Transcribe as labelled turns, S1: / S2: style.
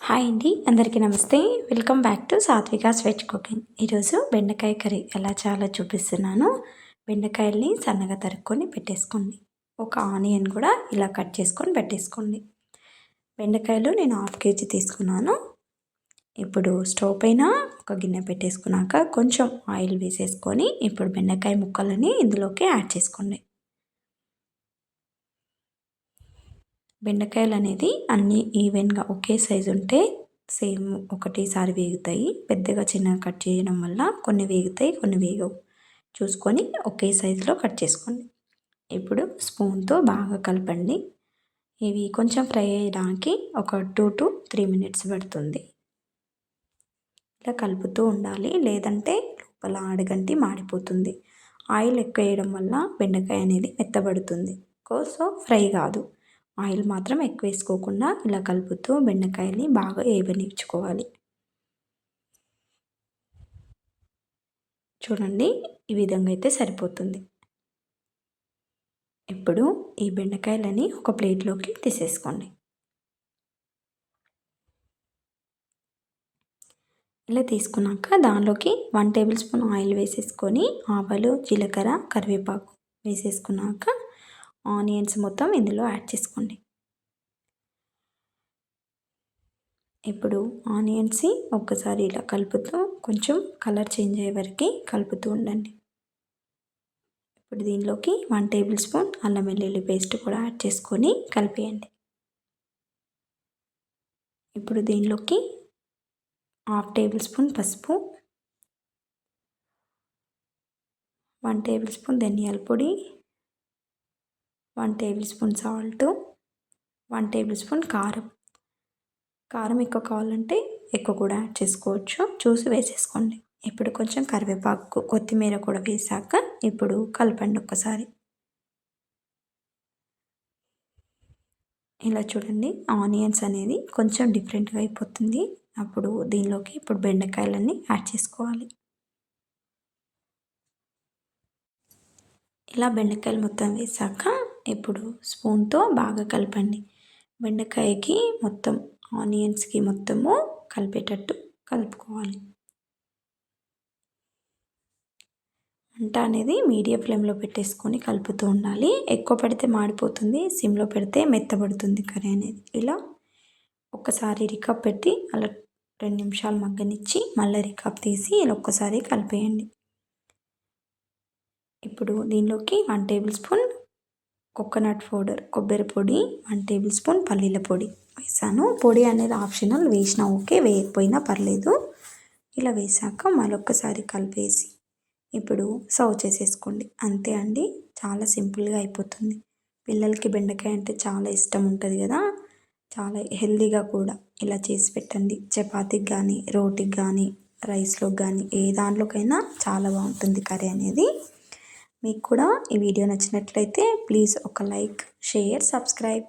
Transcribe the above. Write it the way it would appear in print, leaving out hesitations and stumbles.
S1: Hi అండి, అందరికీ నమస్తే. Welcome back to Satvika's veg cooking. ఈరోజు బెండకాయ కర్రీ ఎలా చేయాలో చూపిస్తున్నాను. బెండకాయల్ని సన్నగా తరుక్కొని పెట్టేసుకోండి. ఒక ఆనియన్ కూడా ఇలా కట్ చేసుకొని పెట్టేసుకోండి. బెండకాయలు నేను 1/2 kg తీసుకున్నాను. ఇప్పుడు స్టవ్ పైన ఒక గిన్నె పెట్టేసుకున్నాక కొంచెం ఆయిల్ వేసేసుకొని ఇప్పుడు బెండకాయ ముక్కలని ఇందులోకి యాడ్ చేసుకోండి. బెండకాయలు అనేది అన్నీ ఈవెన్గా ఒకే సైజు ఉంటే సేమ్ ఒకటేసారి వేగుతాయి. పెద్దగా చిన్నగా కట్ చేయడం వల్ల కొన్ని వేగుతాయి, కొన్ని వేగవు. చూసుకొని ఒకే సైజులో కట్ చేసుకోండి. ఇప్పుడు స్పూన్తో బాగా కలపండి. ఇవి కొంచెం ఫ్రై అయ్యడానికి ఒక 2 to 3 minutes పడుతుంది. ఇలా కలుపుతూ ఉండాలి, లేదంటే లోపల అడుగంటి మాడిపోతుంది. ఆయిల్ ఎక్కువ వేయడం వల్ల బెండకాయ అనేది మెత్తబడుతుంది, సో ఫ్రై కాదు. ఆయిల్ మాత్రం ఎక్కువ వేసుకోకుండా ఇలా కలుపుతూ బెండకాయని బాగా వేగనిచ్చుకోవాలి. చూడండి, ఈ విధంగా అయితే సరిపోతుంది. ఇప్పుడు ఈ బెండకాయలని ఒక ప్లేట్లోకి తీసేసుకోండి. ఇలా తీసుకున్నాక దానిలోకి 1 టేబుల్ స్పూన్ ఆయిల్ వేసేసుకొని ఆవాలు, జీలకర్ర, కరివేపాకు వేసేసుకున్నాక ఆనియన్స్ మొత్తం ఇందులో యాడ్ చేసుకోండి. ఇప్పుడు ఆనియన్స్ ఒక్కసారి ఇలా కలుపుతూ కొంచెం కలర్ చేంజ్ అయ్యే వరకు కలుపుతూ ఉండండి. ఇప్పుడు దీనిలోకి 1 టేబుల్ స్పూన్ అల్లం వెల్లుల్లి పేస్ట్ కూడా యాడ్ చేసుకొని కలిపేయండి. ఇప్పుడు దీనిలోకి 1/2 టేబుల్ స్పూన్ పసుపు, 1 టేబుల్ స్పూన్ ధనియాల పొడి, 1 table spoon salt, 1 table spoon కారం. కారం ఎక్కువ కావాలంటే ఎక్కువ కూడా యాడ్ చేసుకోవచ్చు, చూసి వేసేసుకోండి. ఇప్పుడు కొంచెం కరివేపాకు, కొత్తిమీర కూడా వేసాక ఇప్పుడు కలపండి ఒక్కసారి. ఇలా చూడండి, ఆనియన్స్ అనేది కొంచెం డిఫరెంట్గా అయిపోతుంది. అప్పుడు దీనిలోకి ఇప్పుడు బెండకాయలన్నీ యాడ్ చేసుకోవాలి. ఇలా బెండకాయలు మొత్తం వేసాక ఇప్పుడు స్పూన్తో బాగా కలపండి. బెండకాయకి మొత్తం ఆనియన్స్కి మొత్తము కలిపేటట్టు కలుపుకోవాలి. మంట అనేది మీడియం ఫ్లేమ్లో పెట్టేసుకొని కలుపుతూ ఉండాలి. ఎక్కువ పెడితే మాడిపోతుంది, సిమ్లో పెడితే మెత్తబడుతుంది కర్రీ అనేది. ఇలా ఒక్కసారి రికప్ పెట్టి అలా 2 నిమిషాలు మగ్గనిచ్చి మళ్ళీ రికప్ తీసి ఇలా ఒక్కసారి కలిపేయండి. ఇప్పుడు దీనిలోకి 1 టేబుల్ స్పూన్ కోకోనట్ పౌడర్, కొబ్బరి పొడి, 1 టేబుల్ స్పూన్ పల్లీల పొడి వేసాను. పొడి అనేది ఆప్షనల్, వేసినా ఓకే, వేయకపోయినా పర్లేదు. ఇలా వేసాక మరొకసారి కలిపేసి ఇప్పుడు సర్వ్ చేసేసుకోండి. అంతే అండి, చాలా సింపుల్గా అయిపోతుంది. పిల్లలకి బెండకాయ అంటే చాలా ఇష్టం ఉంటుంది కదా, చాలా హెల్తీగా కూడా. ఇలా చేసి పెట్టండి. చపాతీకి కానీ, రోటీకి కానీ, రైస్లోకి కానీ, ఏ దాంట్లోకైనా చాలా బాగుంటుంది కర్రీ అనేది. మీకు కూడా ఈ వీడియో నచ్చినట్లయితే ప్లీజ్ ఒక లైక్, షేర్, సబ్స్క్రైబ్.